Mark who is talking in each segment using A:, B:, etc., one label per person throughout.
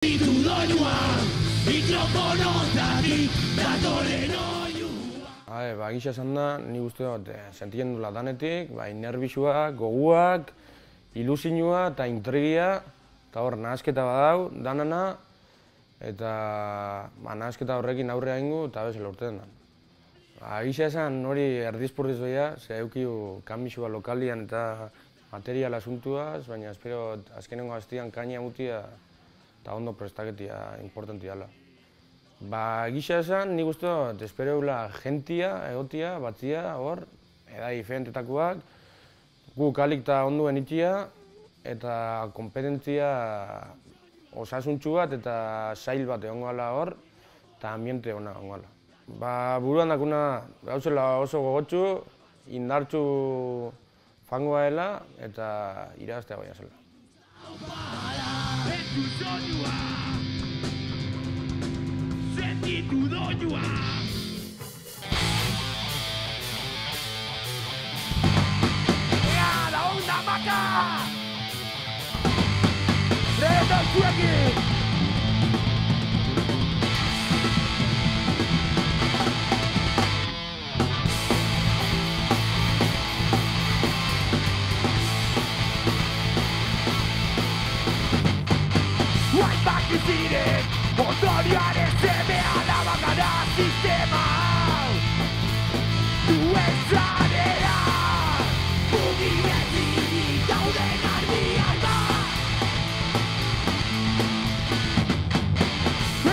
A: Ditu doinua, mikrofonotatik datorren oinua.
B: Gisa esan da, nik uste dut, sentien dula danetik, inerbixuak, goguak, ilusinua eta intrigia, eta hor, nahasketa badau, danana, eta nahasketa horrekin aurrea ingo, eta bez, lortzen da. Gisa esan hori erdizpurdiz doia, ze eukiu kanbixua lokalian eta material asuntuaz, baina espero azkenengo aztian kaina mutia eta ondo prestaketia importantia dela. Gisa esan, nik uste dut, espero eula gentia, egotia, batzia, hor, edai diferentetakoak, guk alik eta onduen itia, eta kompetentzia osasuntxu bat eta sail bat egongo gala hor, eta ambiente hona egongo gala. Buruan dakuna gauzela oso gogotxu, indartxu fangoa dela, eta irabaztea baina zela.
A: Sentitu doinua. Ea da onda maka! Reto zuekin! Guaipak iziren, ondorioaren zemea labakara sistema hau. Duen zanera, mugi bezirik dauden ardian da.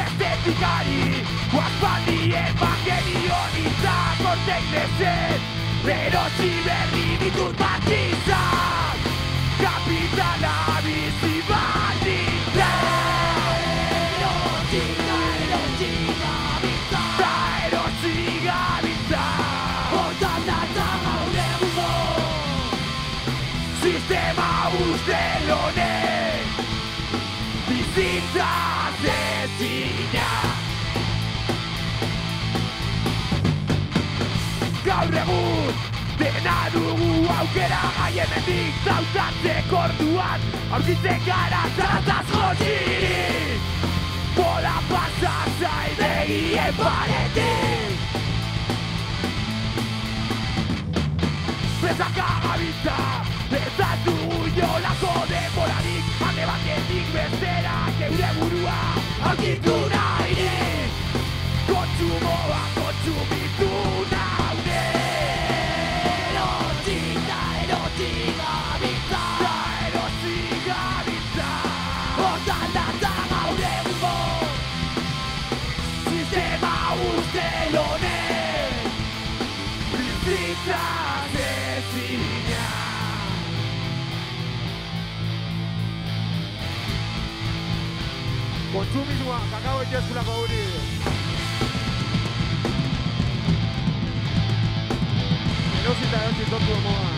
A: Estetikari, guazpaldien bagenion izan kortek lezen, erosi berri ditut batizan, kapitala bizi balditza. Sistema ustel honek bizitza zezina. Gaur egun dena dugu aukera haiemendik zautatzeko orduan aurkitzen gara zarataz josirik. Bola pasa zaidegien paretik. Bezaka gabiltza, ez dugu inolako denborarik, alde batetik bestera geure burua aurkitu nahirik. Kontsumoa kontsumitu naude. Erotik gabiltza, erotik gabiltza. Hortan data gaur egungo sistema ustel honek bizitza zezina.
C: Kontsumismoa, kakao etxezkulako hori. Erosita erosi tontu moan.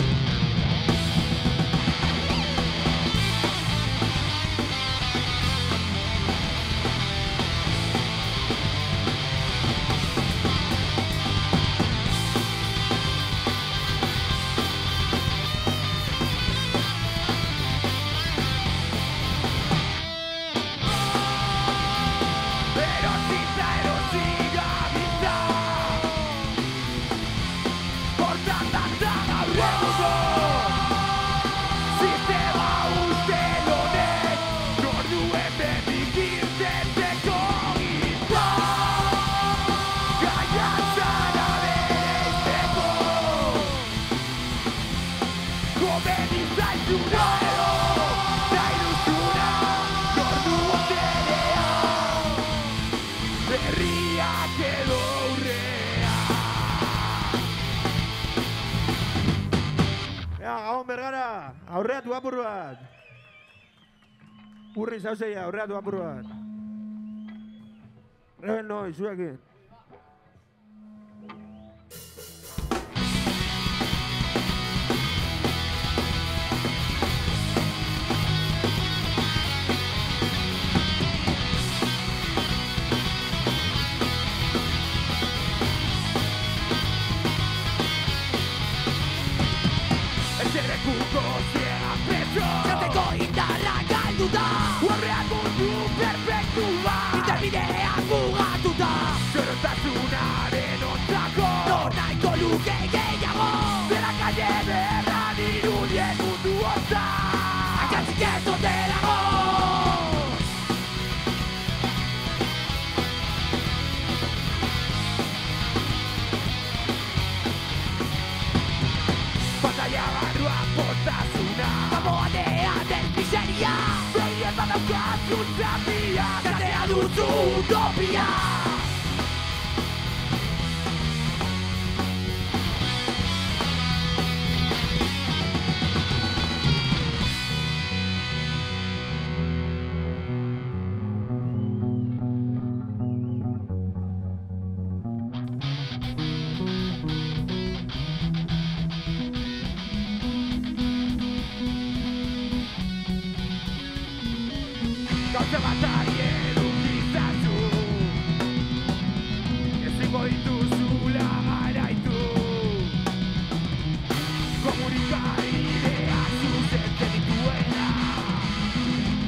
C: Gabon Bergara, aurreatu apur bat. Urri zauzeia, aurreatu apur bat. Reben noi, zuekin.
A: Zerrekuko ziega peso, jateko indarra galduta, horrean mundu perfecto. estua Interbidean mugatuta Zorotasunaren ontzako Nor nahiko luke gehiago Zera kalle berran irudien mundu oza Akatzik ez dutelago Pantalla barruan postasuna Mamoanean den miseria Begien badaukazun zapia Katea duzu utopia Gauza batari edukizazu Ezingo dituzula garaitu Komunikabidea zuzentzen dituena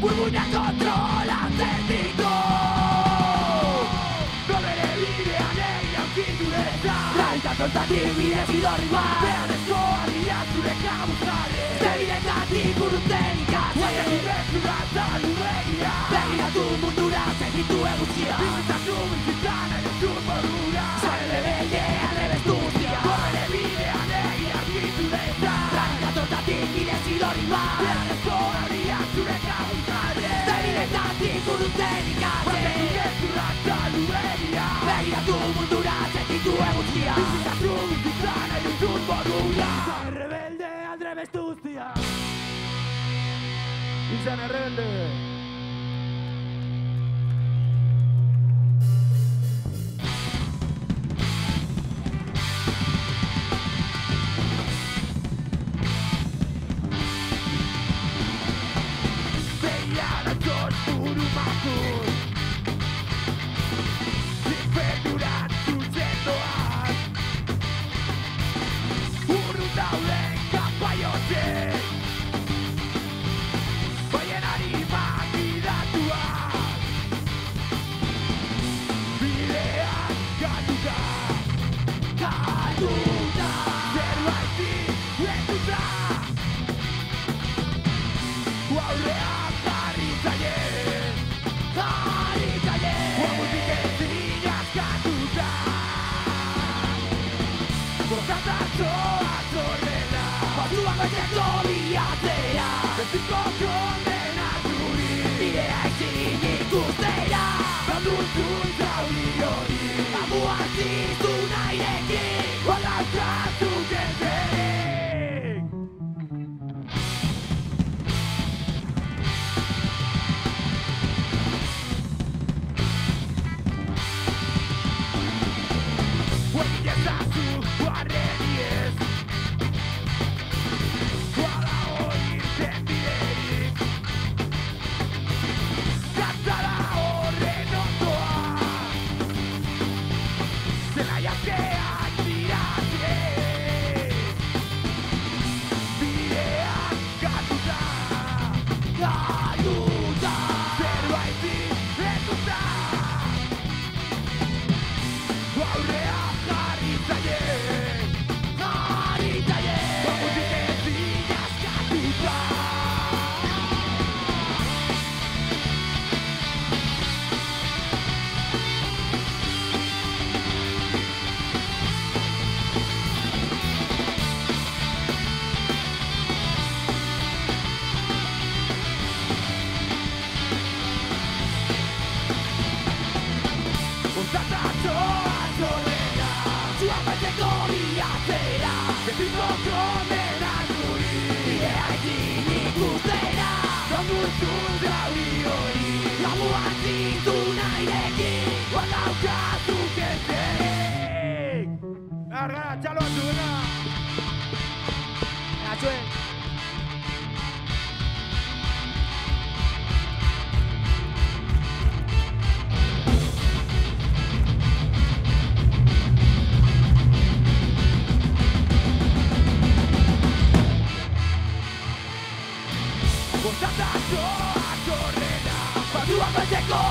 A: Burbuina kontrolatzen ditu Nobere bidean egin aurkitu dezan Realitate hontatik bide zidorri bat Beharrezko argia zure kabuzkale Zegiretatik urruten ikatzen Guatetik bezura zalu begia Begiratu mundura segitu eguzkia Bizitzazu bizitzan airezu modura Zare rebelde aldrebestu guztia Nobere bidean egin aurkitu dezan Realitate hontatik bide zidorri bat Beharrezko argia zure kabuzkale Zegiretatik urruten ikatzen Guatetik bezura zalu begia Begiratu mundura segitu eguzkia Bizitzazu bizitzan airezu modura Zare rebelde aldrebestu guztia
C: Izan errebelde.
A: Behiara zor buru makur Infernurant zuzen doaz Urrun dauden kapaiotek Baien animak idatuak Bidean galduta Galduta Zerbaitik letuta Aurrean jarri zaien Jarri zaien Guamutik ezin askatuta Bozatzazoa zorrela Batzuak baiteko bilatzea Eziko kondenak duri Bidea ezin ikustera Galduzun zauri hori Amuan zizu nahirekin Balaukazuk ezerik Huegin ezazu barreni ez Bada hori zen biderik Gatzara horren ondoa Zela jazkeak diratzen Bidean galduta Galduta Zerbaitik letuta Aurrean jarri zaien Jarri zaien Bamutik ezin askatuta Bozatzazoa zorrela Zuak baiteko bilatzera Eziko kondenak duri Bidea ezin ikustera Galduzun zauri hori Amuan zizu nahirekin Balaukazuk ezerik
C: Argara, txaloa zuena. Zuen.
A: Bozatzazoa zorrela Batzuak baiteko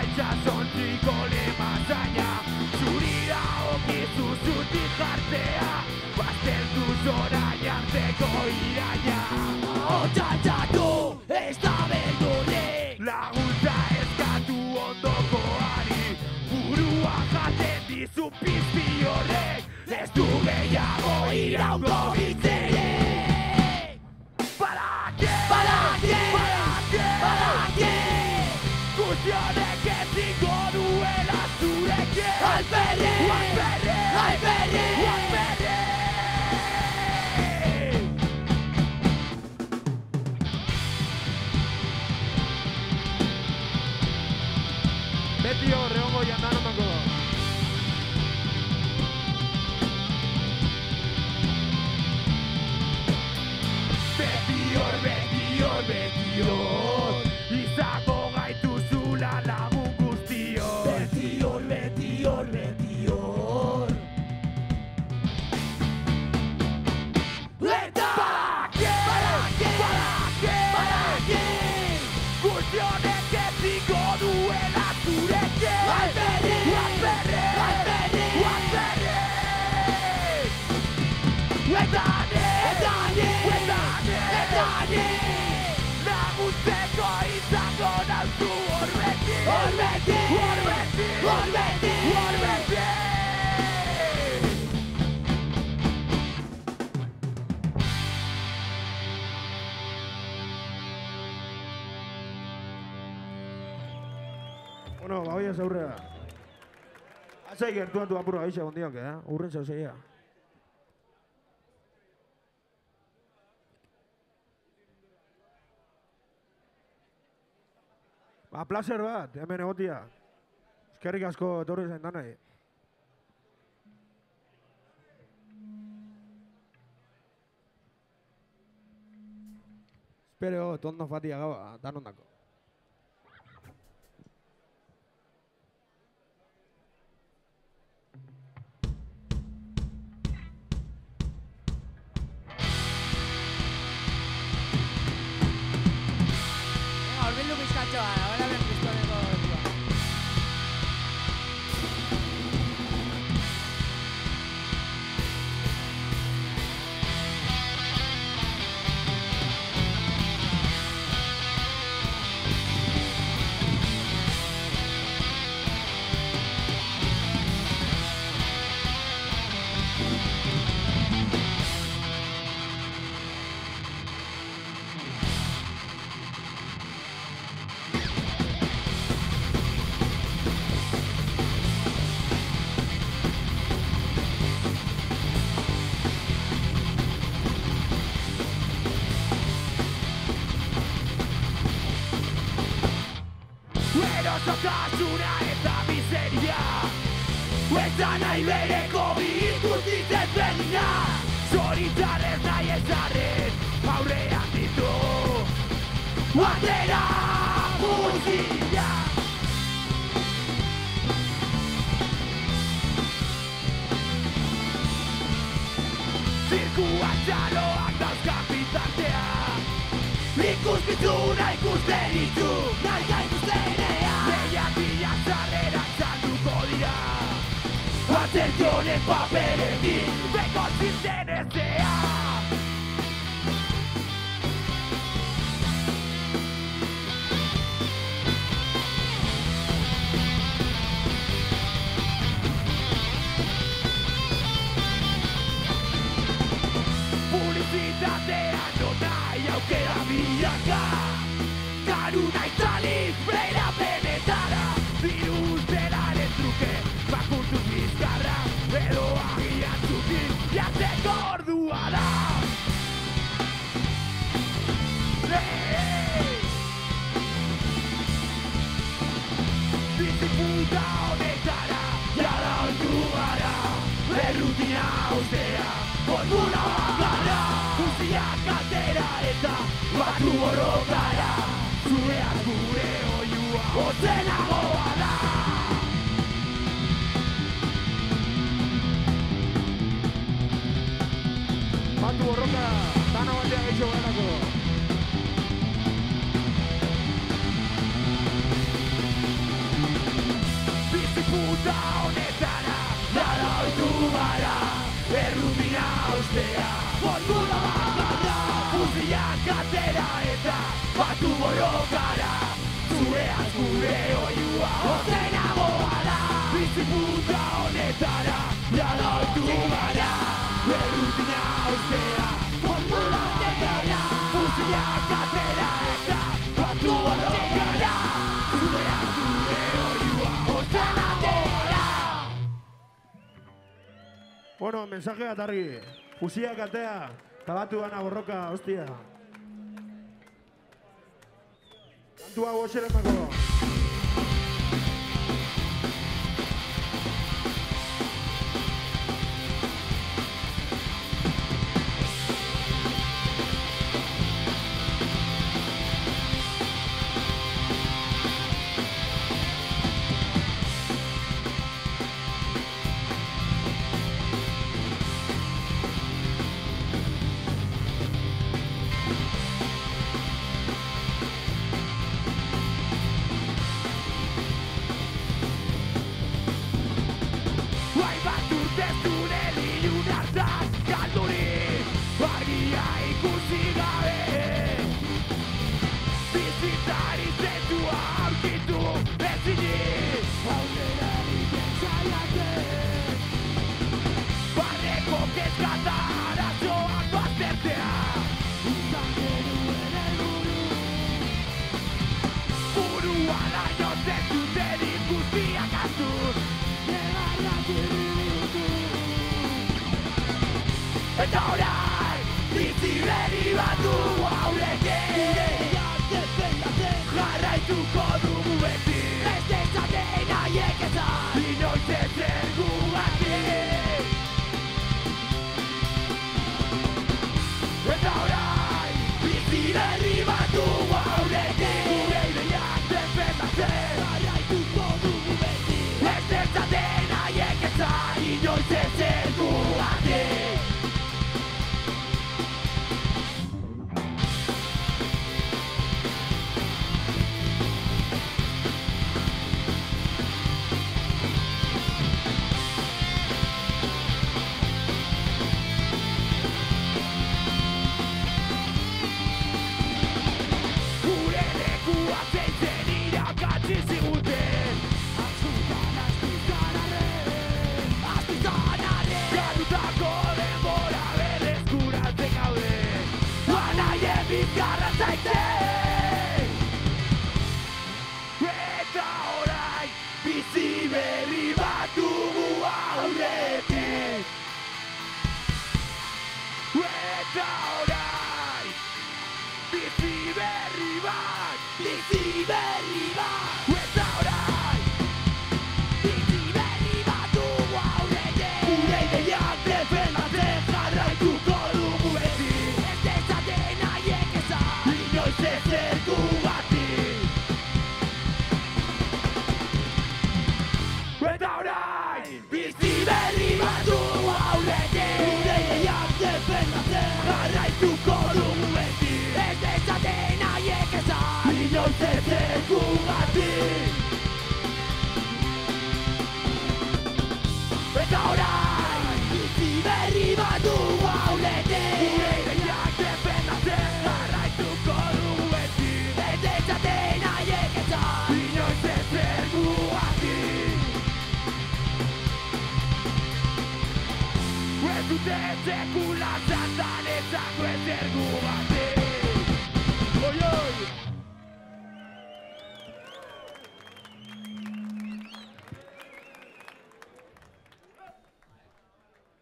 C: Itxasontziko lemazaina Zurira okizu zutik jartzea Baztertu zorain arteko iraia
A: Otxatxatu ez da beldurrik
C: Laguntza eskatu ondokoari Burua jaten dizu pizti horrek Ez du gehiago iraungo hitzerik ¿Para qué? Guztionek ezingo duela zurekin
A: Alperrik!
C: Beti hor, egongo jandan omako. Beti hor izango gaituzula lagun guztiok
A: Beti hor Eta!
C: Guztionek ezingo duela zurekin
A: Alperrik!
C: Laguntzeko izango nauzu horrekin
D: Bueno, bagoia zaurrea. Azai gertuatu apurra gaixa gondiak, urren zauzeia. Placer bat, hemen egotia. Eskerrik asko etorri zen danai. Espero, tondo fatia gaua, danondako.
E: Olbildu bizkatxoa, ahora ven pistoneko dua.
C: Erosotasuna eta miseria Eta nahi bereko bihurtuz ezberdina Zoritzarrez nahi ezarren aurrean ditu Atera muzila Zirkua txaloak dauzka bitartea Ikuspizuna ikusten ditu nahi gaituztenean Beia zarrerak salduko dira Atentzionen paperekin beko zirtenezea Publizitatean nahi aukera bilaka Garuna itzaliz beira benetara Diruz denaren truke bakurtuz bizkarra Edo agian zukin jazteko ordua da Biziputa honetara jara oitu gara Errutina ustea formula bakarra Guztiak atera eta batu borrokara Zureak gure oiua otzenagoa da
D: Batu borroka, dana batean gaitxo garako.
A: batu borokara, zureaz gure oiua ozenagoa da. Biziputa honetara, jalotu gara, errutina ustea, formula batera, fusilak atera eta batu borokara, zureaz gure oiua ozenagoa da.
D: Bueno, mensaje bat argi. Fusiak atea, eta batu gana borroka, hostia. Kantua goxeremako.
A: Eta orain, bizi berri bat dugu aurrekin, gure ideak defendatzen jarraituko dugu beti. Ez dezaten haiek ezan, inoiz ez zergugatik. Eta orain, bizi berri bat dugu aurrekin, gure ideak defendatzen jarraituko dugu beti. Ez dezaten haiek ezan, inoiz ez zergugatik.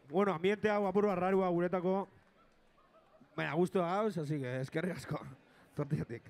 A: Bueno, ambiente hau apurua rarua guretako. Baina, gustu gauz, así que eskerrik asko. Tortillatik.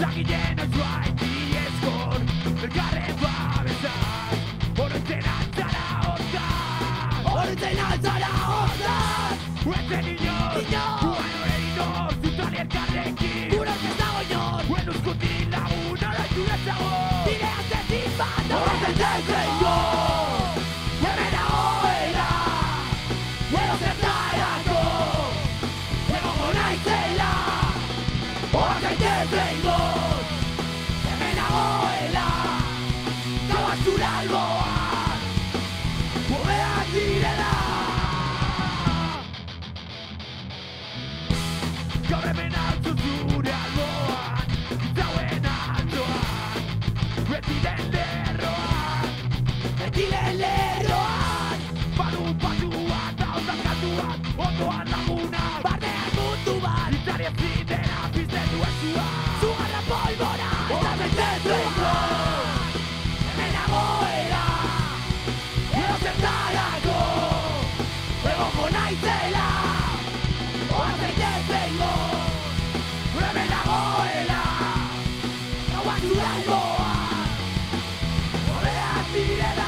A: Sucking in a dry zen inor Guainoren inor, zutan elkarrekin Gure ez dago inor Guen uzkutin lagun, ala jure zago Nire azetin bat, horrezen dezengo Hemen nagoela Edo zertarako Egongo naizela Horrezen dezengo Hemen nagoela Gauak zure alboan Hobeak direla Gaur hemen hartu zure alboan Zauen atzoan Beti den lerroan Beti den lerroan Badu batuak da ondazkatuak Ondoan lagunak Barnean mundu bat Itzari ez zidera pizten duen zuak Zugarra polbora Eta zaiten duengoan Hemen nagoela Edo zertarako Egongo naizela Oa zaiten duengoan Hemen nagoela Gauak zure alboan Hobeak direla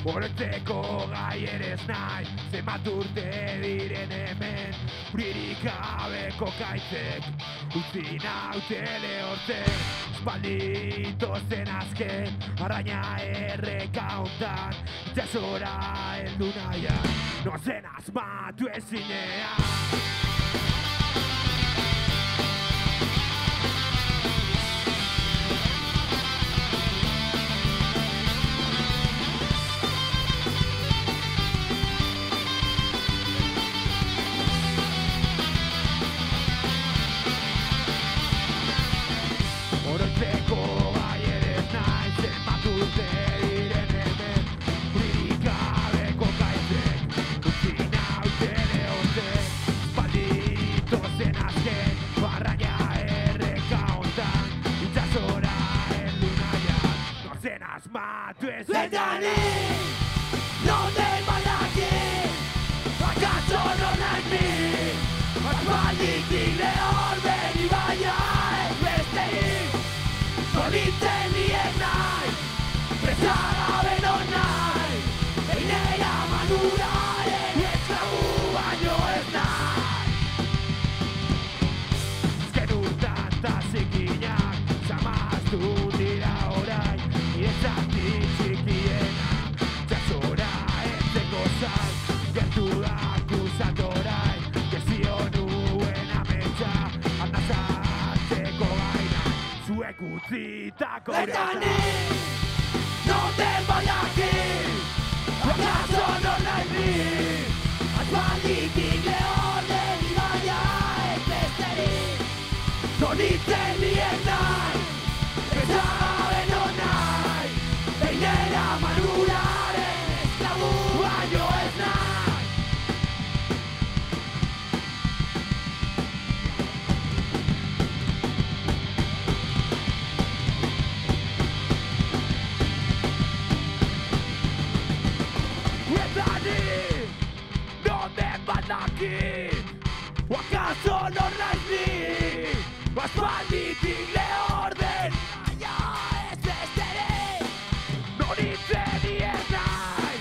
A: Horretzeko gai ere ez nahi, zenbat urte diren hemen Uririk gabeko kaitzek, utzi naute lehortzen Espaldito zen azken, arraina erreka hontan Itxasora heldu nahian, noazen asmatu ezinean Horretzeko gai ere ez nahi, zenbat urte diren hemen Uririk gabeko kaitzek, utzi naute lehortzen Espaldito zen azken, arraina erreka hontan Itxasora heldu nahian, noazen asmatu ezinean Nonden badakit, akaso non naiz ni Aspalditik lehorben ibaia ez besterik Zonitzen nien nahi, prezagabe non nahi Einera manuraren esklabu baino ez nahi Azken urtan ta zikinak, zamaztu dira orain Nire txikiena, txasora entzeko zan Gertu akusat orain, gezio nuen ametsa Arnazatzeko gaina, zuek utzitako
C: Eta ni, noten badakit, akaso non naiz ni Aspalditik lehorren ibaia ez besterik Zonitzen nien nahi, ezagabe non nahi Einera manuraren esklabu baino ez nahi
A: ¿Acaso no naiz ni? Aspalditik lehorren Baina ez besterik Noritzen nien nahi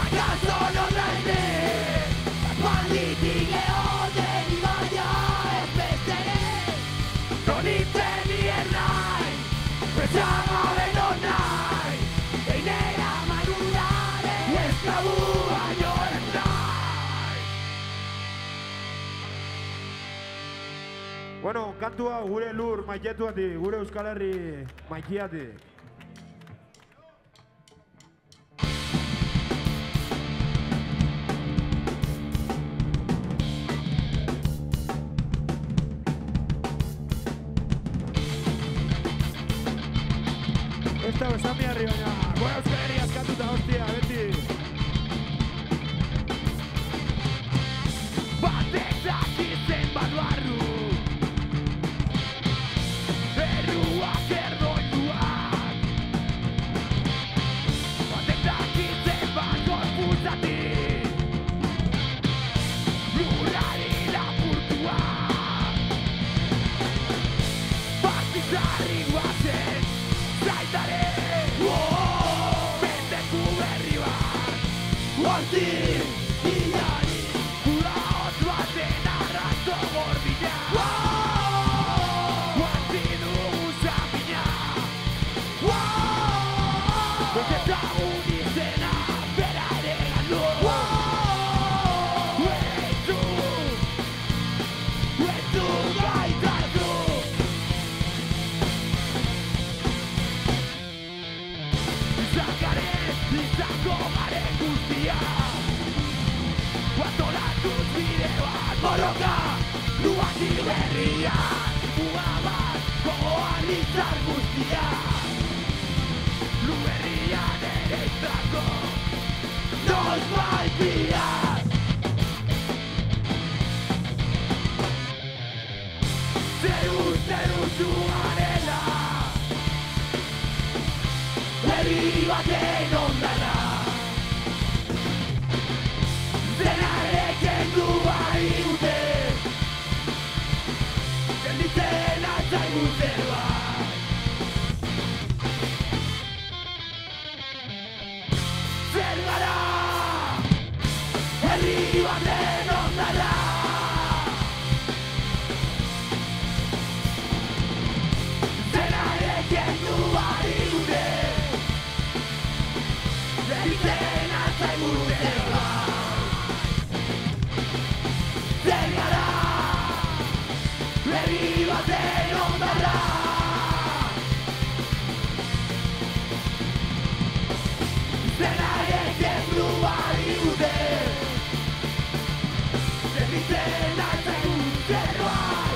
A: ¿Acaso no traes Aspalditik egoten ibaia ez besterik Non itzen nien nahi Pretsagabe non nahi Einera manuraren esklabu baino ez nahi
D: Bueno, kantu hau gure lur maitetuatik, gure Euskal Herri maiteatik. Ez da esan biharri baina, gure Euskal Herri askatuta hostia, beti.
A: Batek dakitzen bat barru Erruak erdoiluak Batek dakitzen bat gorputzatik Lurrari lapurtuak Partizarri guazen zaitaren Mendeku berri bat Hortik hilari Ura hotz baten arrasto gordina Guantzi dugu zapina Betezagun izena bera ere galdu Eitu gaitartu Izakaren, izako garen guztia Guantolatuz bide bat borroka Luaki berrian Muga bat gogoan izar guztia Lu berrian ere izako Noiz baitiak Zeru zugarela Herri baten ondana Zenareken du bari dute Gelditzen altzaigu zerbait Zer gara Herri baten ondana Zenareken du bari dute Gelditzen altzaigu zerbait Zer gara Herri baten ondana Zenareken du bari dute Gelditzen altzaigu zerbait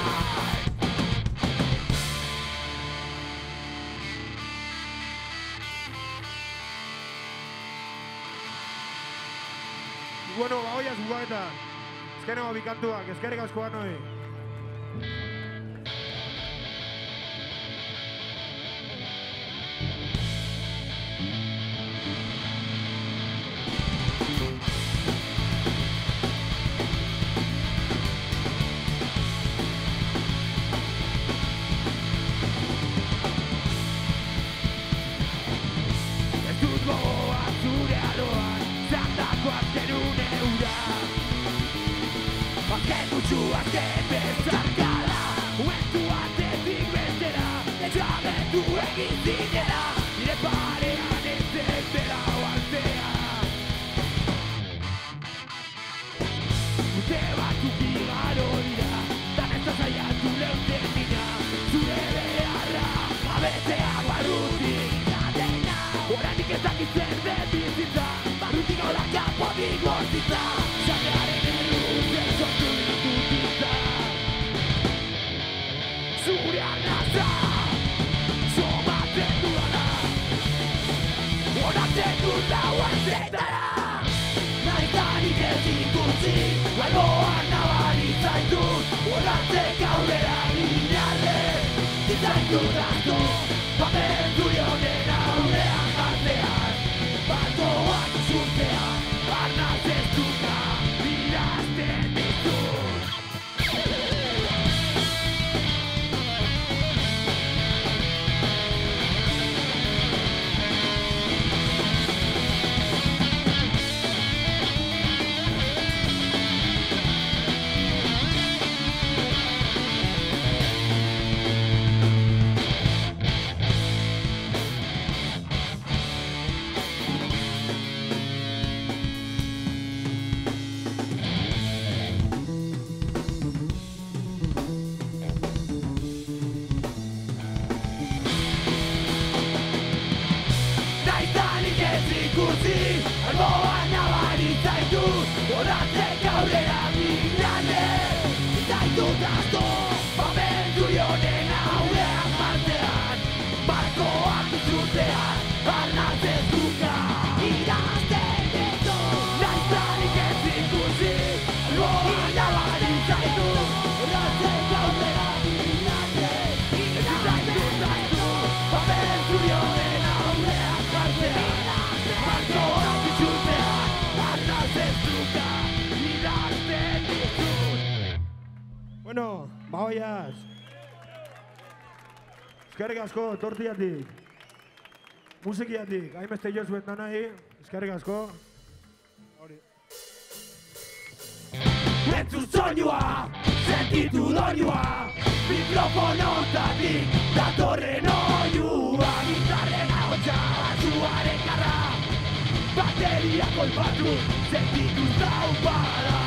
D: Bueno, bagoia zugaetan. Ezkeneko bikantuak, ezkerrik asko ganoi.
A: Ez dut gogoa zure aloan Zandako azken une ura Azken gutxu azken bezarkada Uentu atetik bestera Etxamentu egin zinera Nire parean ez dela oartea Urte batzuk igaro dira Dan ez da zaiatu leuntzen dina Zure beharra Gabetzea barrutik dena Oraindik ez dakit zer den bizitza Barrutik hau da kapotik bortitza Zanearen erruzen sortu ditutitza Zure arnaza Somatzen dudana Horatzen dut lauantzetara Nahizanik ez ikusi Alboan nabarizaitut Horatzek aurrera ginarre Zizaitut asko Paper zuri honen aurrean jartzean Batoak zurtean Arnaz ez duka Irazten ditut dut, horatzek aurrera ginane. Zaitut asko, babentzuri honen aurrean martean, barkoak izurtean, arnatzez duka. Idazten ditu, nahizanik ez ikusi, goan nabari zaitu, horatzek aurrera ginane. Zaitut asko, babentzuri honen aurrean martean, barkoak izurtean, arnatzez duka. Idazten ditu.
D: Bueno, baoiaz. Eskerrik asko, tortiatik. Musikiatik, hainbeste jozuet nahi. Eskerrik asko.
A: Entzun soinua, sentitu doinua, mikrofonotatik datorren oinua. Gitarren ahotsa, batzuaren karra, bateria kolpatu, sentitu zaupada.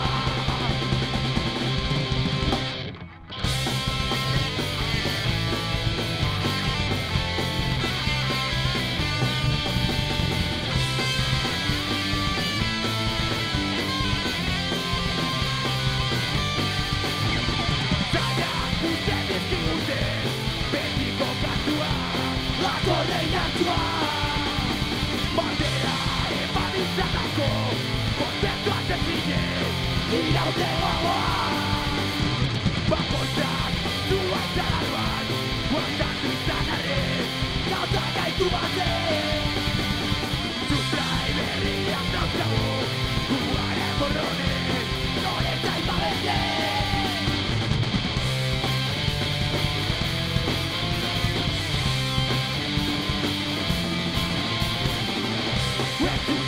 A: Bandera ebaditzatako kontzertu asezine iraute gogoa. Bakoitzak zua itxalarroan guantatu izan arren gauza gaitu bazen. Sustrai berriak dauzkagu guaren borronen noretzai babesen.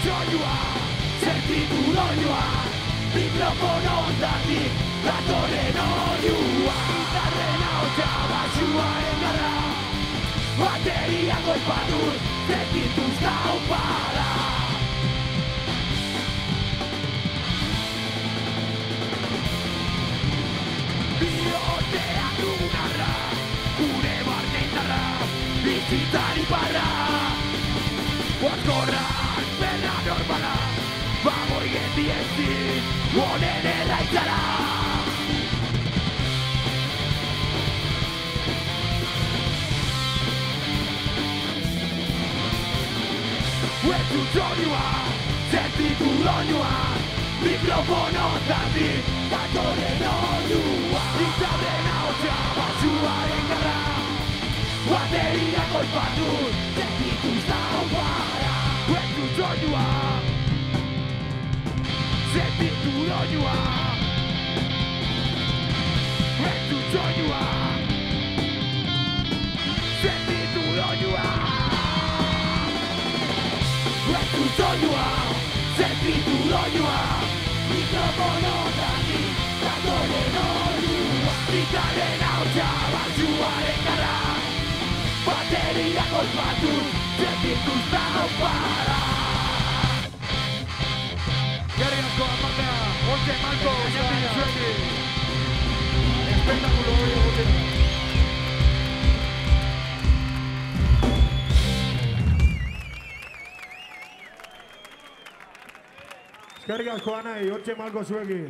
A: Soinua, sentitu doinua, mikrofonotatik datorren oinua. Gitarren ahotsa, batzuaren garra, bateria kolpatuz, sentitu zaupada. Bihotzeak dugun arra, gure barne indarra, bizitzari parra. Oskorrak berra normala, bagoi gentientzin, honen erraitzara. Entzun soinua, sentitu doinua, mikrofonotatik datorren oinua. Gitarren ahotsa, batzuaren garra, bateria kolpatuz, sentitu zaupada. Entzun soinua, sentitu doinua. Entzun soinua, sentitu doinua. Entzun soinua, sentitu doinua, mikrofonotatik datorren oinua. Gitarren ahotsa, batzuaren garra, bateria kolpatuz, sentitu zaupada.
D: Eskerrik asko, Amandea. Hortxe, Malko, gainatik zuekin. Espektakulo hori gutxera. Eskerrik asko, Anai, hortxe Malko zuekin.